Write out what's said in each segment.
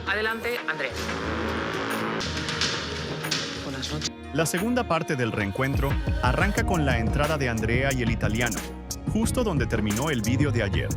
Adelante, Andrea. Buenas noches. La segunda parte del reencuentro arranca con la entrada de Andrea y el italiano, justo donde terminó el vídeo de ayer.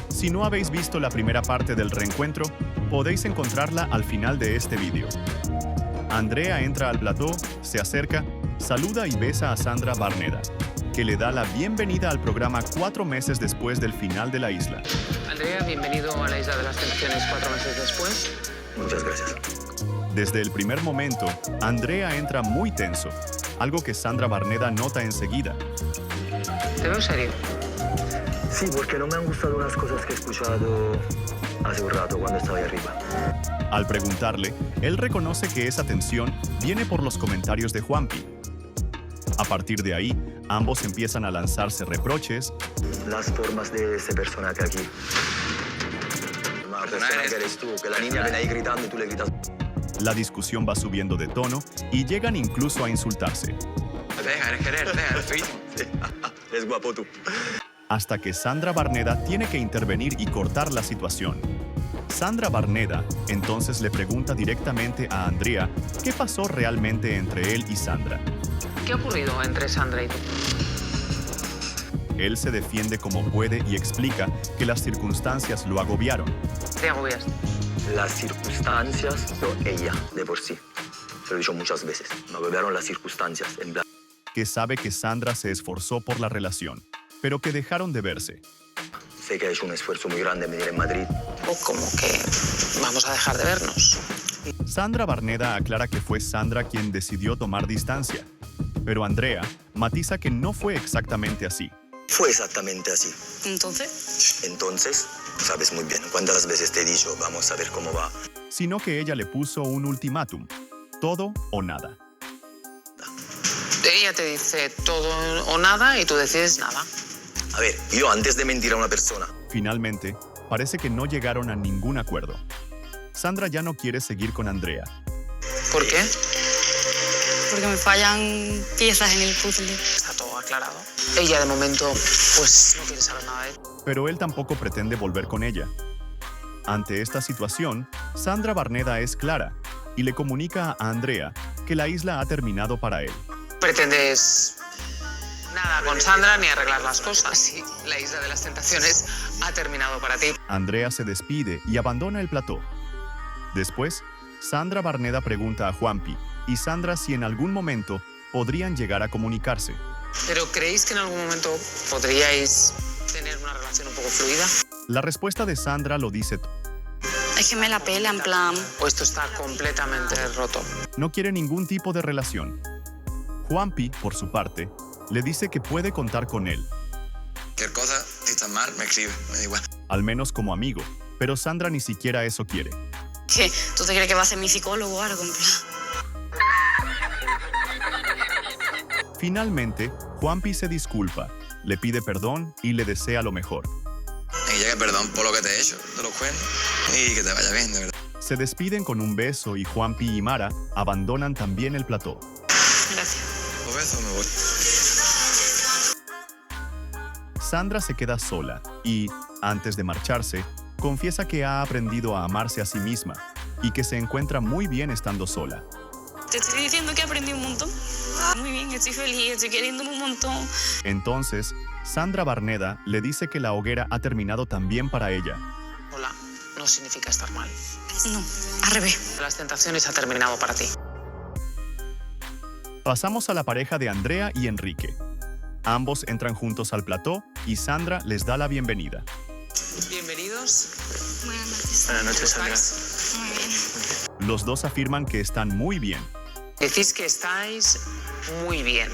Si no habéis visto la primera parte del reencuentro, podéis encontrarla al final de este vídeo. Andrea entra al plató, se acerca, saluda y besa a Sandra Barneda, que le da la bienvenida al programa 4 meses después del final de la isla. Andrea, bienvenido a la Isla de las Tentaciones 4 meses después. Muchas gracias. Desde el primer momento, Andrea entra muy tenso, algo que Sandra Barneda nota enseguida. Te veo serio. Sí, porque no me han gustado unas cosas que he escuchado hace un rato cuando estaba ahí arriba. Al preguntarle, él reconoce que esa tensión viene por los comentarios de Juanpi. A partir de ahí, ambos empiezan a lanzarse reproches. Las formas de ese personaje aquí. Una persona que eres tú, que la niña viene ahí gritando y tú le gritas. La discusión va subiendo de tono y llegan incluso a insultarse. Eres feísimo. Es guapo tú. Hasta que Sandra Barneda tiene que intervenir y cortar la situación. Sandra Barneda entonces le pregunta directamente a Andrea qué pasó realmente entre él y Sandra. ¿Qué ha ocurrido entre Sandra y tú? Él se defiende como puede y explica que las circunstancias lo agobiaron. Te agobiaste. Las circunstancias, no ella, de por sí. Se lo he dicho muchas veces. Me agobiaron las circunstancias, en plan. Que sabe que Sandra se esforzó por la relación, pero que dejaron de verse. Sé que ha hecho un esfuerzo muy grande en venir en Madrid. O como que vamos a dejar de vernos. Sandra Barneda aclara que fue Sandra quien decidió tomar distancia, pero Andrea matiza que no fue exactamente así. Fue exactamente así. Entonces, Sabes muy bien cuántas veces te he dicho, vamos a ver cómo va. Sino que ella le puso un ultimátum, todo o nada. Ella te dice todo o nada y tú decides nada. A ver, yo antes de mentir a una persona, Finalmente, parece que no llegaron a ningún acuerdo. Sandra ya no quiere seguir con Andrea. ¿Por qué? porque me fallan piezas en el puzzle. Está todo aclarado. Ella de momento pues no quiere saber nada de él. Pero él tampoco pretende volver con ella. Ante esta situación, Sandra Barneda es clara y le comunica a Andrea que la isla ha terminado para él. ¿Pretendes nada con Sandra ni arreglar las cosas? Sí, la Isla de las Tentaciones ha terminado para ti. Andrea se despide y abandona el plató. Después, Sandra Barneda pregunta a Juanpi y Sandra si en algún momento podrían llegar a comunicarse. ¿Pero creéis que en algún momento podríais tener una relación un poco fluida? La respuesta de Sandra lo dice todo. Es que me la pela, en plan... ¿O esto está completamente roto? No quiere ningún tipo de relación. Juanpi, por su parte, le dice que puede contar con él, Cualquier cosa, si estás mal, me escribe, me da igual. al menos como amigo, pero Sandra ni siquiera eso quiere. ¿Qué? ¿Tú te crees que va a ser mi psicólogo o algo? En plan... Finalmente, Juanpi se disculpa, le pide perdón y le desea lo mejor. Y ya que perdón por lo que te he hecho, de los cuernos, y que te vaya bien, de verdad. Se despiden con un beso y Juanpi y Mara abandonan también el plató. Gracias. ¿Los besos me voy? Sandra se queda sola y, antes de marcharse, confiesa que ha aprendido a amarse a sí misma y que se encuentra muy bien estando sola. Te estoy diciendo que aprendí un montón. Muy bien, estoy feliz, estoy queriéndome un montón. Entonces, Sandra Barneda le dice que la hoguera ha terminado también para ella. Hola, no significa estar mal. No, al revés. Las Tentaciones ha terminado para ti. Pasamos a la pareja de Andrea y Enrique. Ambos entran juntos al plató y Sandra les da la bienvenida. Bienvenidos. Buenas noches. Buenas noches, ¿Cómo Sandra. estáis? Muy bien. Los dos afirman que están muy bien Decís que estáis muy bien.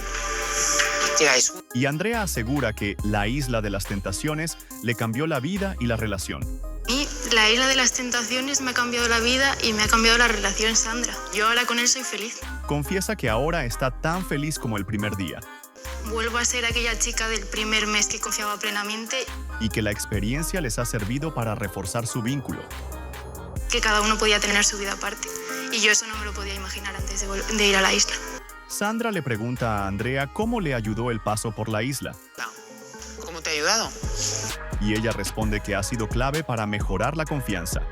Llegáis y Andrea asegura que la Isla de las Tentaciones le cambió la vida y la relación. Y la Isla de las Tentaciones me ha cambiado la vida y me ha cambiado la relación, Sandra. Yo ahora con él soy feliz. Confiesa que ahora está tan feliz como el primer día Vuelvo a ser aquella chica del primer mes que confiaba plenamente, y que la experiencia les ha servido para reforzar su vínculo. que cada uno podía tener su vida aparte. Y yo eso no me lo podía imaginar antes de ir a la isla. Sandra le pregunta a Andrea cómo le ayudó el paso por la isla ¿Cómo te ha ayudado? y ella responde que ha sido clave para mejorar la confianza.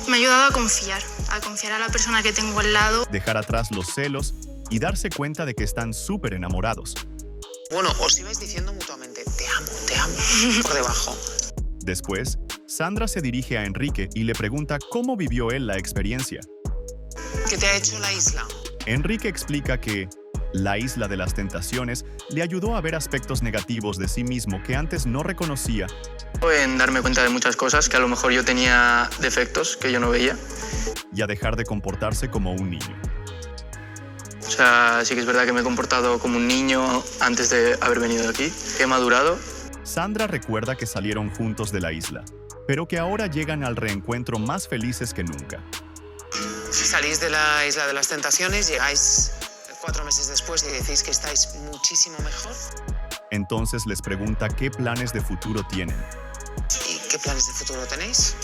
Me ha ayudado a confiar a la persona que tengo al lado. dejar atrás los celos y darse cuenta de que están súper enamorados. Bueno, os ibais diciendo mutuamente, te amo, por debajo. Después, Sandra se dirige a Enrique y le pregunta cómo vivió él la experiencia. ¿Qué te ha hecho la isla? Enrique explica que la Isla de las Tentaciones le ayudó a ver aspectos negativos de sí mismo que antes no reconocía En darme cuenta de muchas cosas que a lo mejor yo tenía defectos que yo no veía. y a dejar de comportarse como un niño. O sea, sí que es verdad que me he comportado como un niño antes de haber venido aquí. He madurado. Sandra recuerda que salieron juntos de la isla, pero que ahora llegan al reencuentro más felices que nunca. Salís de la isla de las tentaciones, llegáis 4 meses después y decís que estáis muchísimo mejor. Entonces les pregunta qué planes de futuro tienen. ¿Y qué planes de futuro tenéis?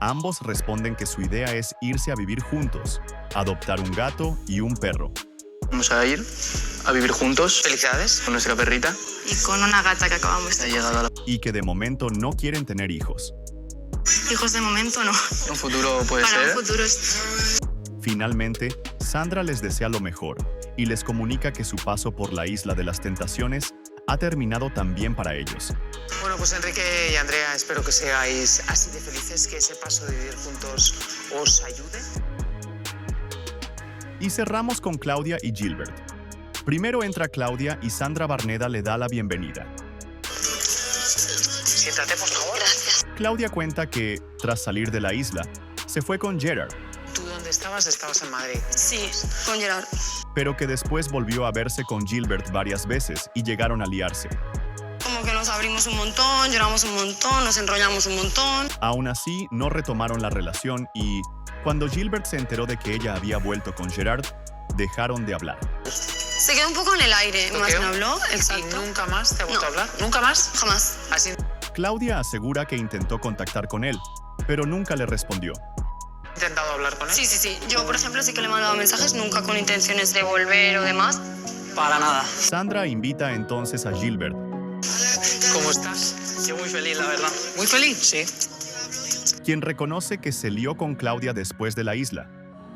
Ambos responden que su idea es irse a vivir juntos, adoptar un gato y un perro. Vamos a ir a vivir juntos Felicidades. con nuestra perrita. Y con una gata que acabamos Ha de llegado a la... Y que de momento no quieren tener hijos. hijos de momento no. Un futuro puede Para ser. un futuro es... Finalmente, Sandra les desea lo mejor y les comunica que su paso por la Isla de las Tentaciones ha terminado también para ellos. Bueno, pues Enrique y Andrea, espero que seáis así de felices, que ese paso de vivir juntos os ayude. Y cerramos con Claudia y Gilbert. Primero entra Claudia y Sandra Barneda le da la bienvenida. Siéntate, por favor. Claudia cuenta que, tras salir de la isla, se fue con Gerard, ¿Tú dónde estabas? Estabas en Madrid. Sí, con Gerard. pero que después volvió a verse con Gilbert varias veces y llegaron a liarse. Como que nos abrimos un montón, lloramos un montón, nos enrollamos un montón. Aún así, no retomaron la relación y, cuando Gilbert se enteró de que ella había vuelto con Gerard, dejaron de hablar. Se quedó un poco en el aire, más Toqueo. me habló, ¿Y exacto. nunca más te ha vuelto No. a hablar? ¿Nunca más? Jamás. Así. Claudia asegura que intentó contactar con él, pero nunca le respondió. ¿Has intentado hablar con él? Sí, sí, sí. Yo, por ejemplo, sí que le mandaba mensajes, nunca con intenciones de volver o demás. Para nada. Sandra invita entonces a Gilbert, ¿Cómo estás? Yo muy feliz, la verdad. ¿Muy feliz? Sí. quien reconoce que se lió con Claudia después de la isla,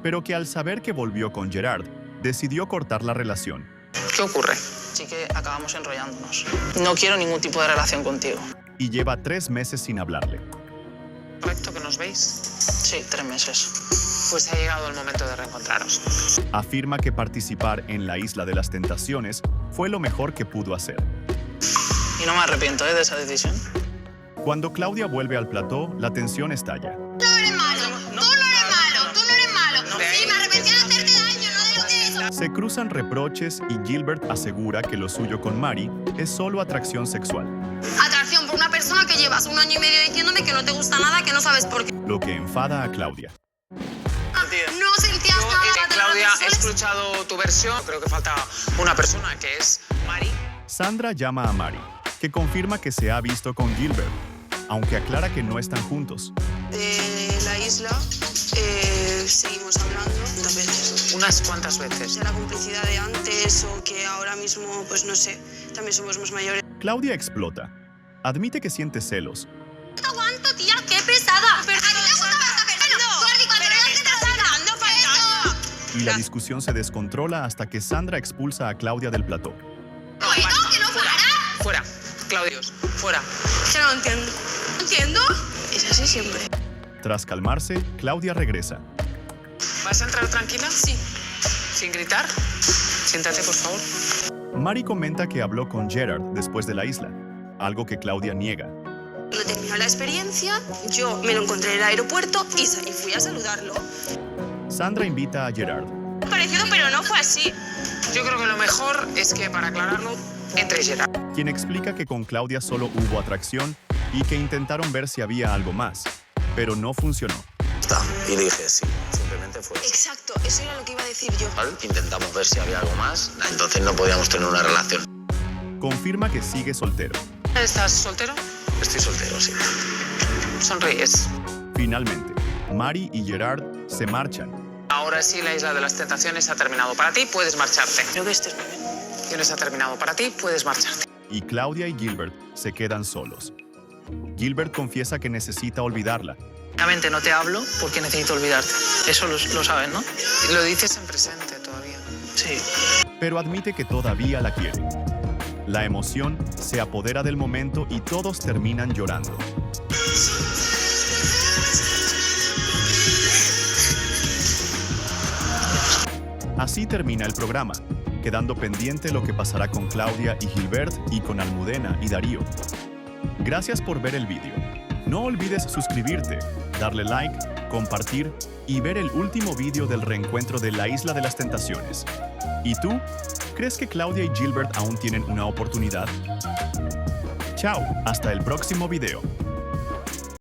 pero que al saber que volvió con Gerard, decidió cortar la relación. ¿Qué ocurre? Sí que acabamos enrollándonos. No quiero ningún tipo de relación contigo. Y lleva 3 meses sin hablarle. ¿Correcto que nos veis? Sí, 3 meses. Pues ha llegado el momento de reencontraros. Afirma que participar en la Isla de las Tentaciones fue lo mejor que pudo hacer. Y no me arrepiento de esa decisión. Cuando Claudia vuelve al plató, la tensión estalla. Tú no eres malo, tú no eres malo. Sí, me arrepentí de hacerte daño, no de lo que eso. Se cruzan reproches y Gilbert asegura que lo suyo con Mari es solo atracción sexual, Atracción por una persona que llevas 1 año y medio diciéndome que no te gusta nada, que no sabes por qué. lo que enfada a Claudia. No sentías Yo, nada de Claudia, he relaciones escuchado tu versión. Creo que falta una persona, que es Mari. Sandra llama a Mari, que confirma que se ha visto con Gilbert, aunque aclara que no están juntos. De la isla seguimos hablando muchas veces. Unas cuantas veces. De la complicidad de antes o que ahora mismo, pues no sé, también somos más mayores. Claudia explota. Admite que siente celos, No te aguanto, tía, qué pesada. ¿A ti te gustaba esta persona? Jordi, cuando veas que te estás dando faltando. y la discusión se descontrola hasta que Sandra expulsa a Claudia del plató. Que no para. Fuera. Claudios, fuera. Que no entiendo. ¿No entiendo? Es así siempre. Tras calmarse, Claudia regresa. ¿Vas a entrar tranquila? Sí. ¿Sin gritar? Siéntate, por favor. Mari comenta que habló con Gerard después de la isla, algo que Claudia niega. Cuando terminó la experiencia, yo me lo encontré en el aeropuerto y fui a saludarlo. Sandra invita a Gerard, Parecido, pero no fue así. Yo creo que lo mejor es que, para aclararlo, entre Gerard. quien explica que con Claudia solo hubo atracción y que intentaron ver si había algo más, pero no funcionó. Está. Y dije, sí, simplemente fue eso. Exacto, eso era lo que iba a decir yo. ¿Vale? Intentamos ver si había algo más, entonces no podíamos tener una relación. Confirma que sigue soltero. ¿Estás soltero? Estoy soltero, sí. Sonríes. Finalmente, Mari y Gerard se marchan. Ahora sí, la Isla de las Tentaciones ha terminado para ti, puedes marcharte. Creo que esto es muy bien. Tienes ha terminado para ti, puedes marcharte. Y Claudia y Gilbert se quedan solos. Gilbert confiesa que necesita olvidarla, Realmente no te hablo porque necesito olvidarte. Eso lo sabes, ¿no? Lo dices en presente todavía. Sí. Pero admite que todavía la quiere. La emoción se apodera del momento y todos terminan llorando. Así termina el programa, quedando pendiente lo que pasará con Claudia y Gilbert y con Almudena y Darío. Gracias por ver el vídeo. No olvides suscribirte, darle like, compartir y ver el último vídeo del reencuentro de la Isla de las Tentaciones. ¿Y tú? ¿Crees que Claudia y Gilbert aún tienen una oportunidad? Chao, hasta el próximo video.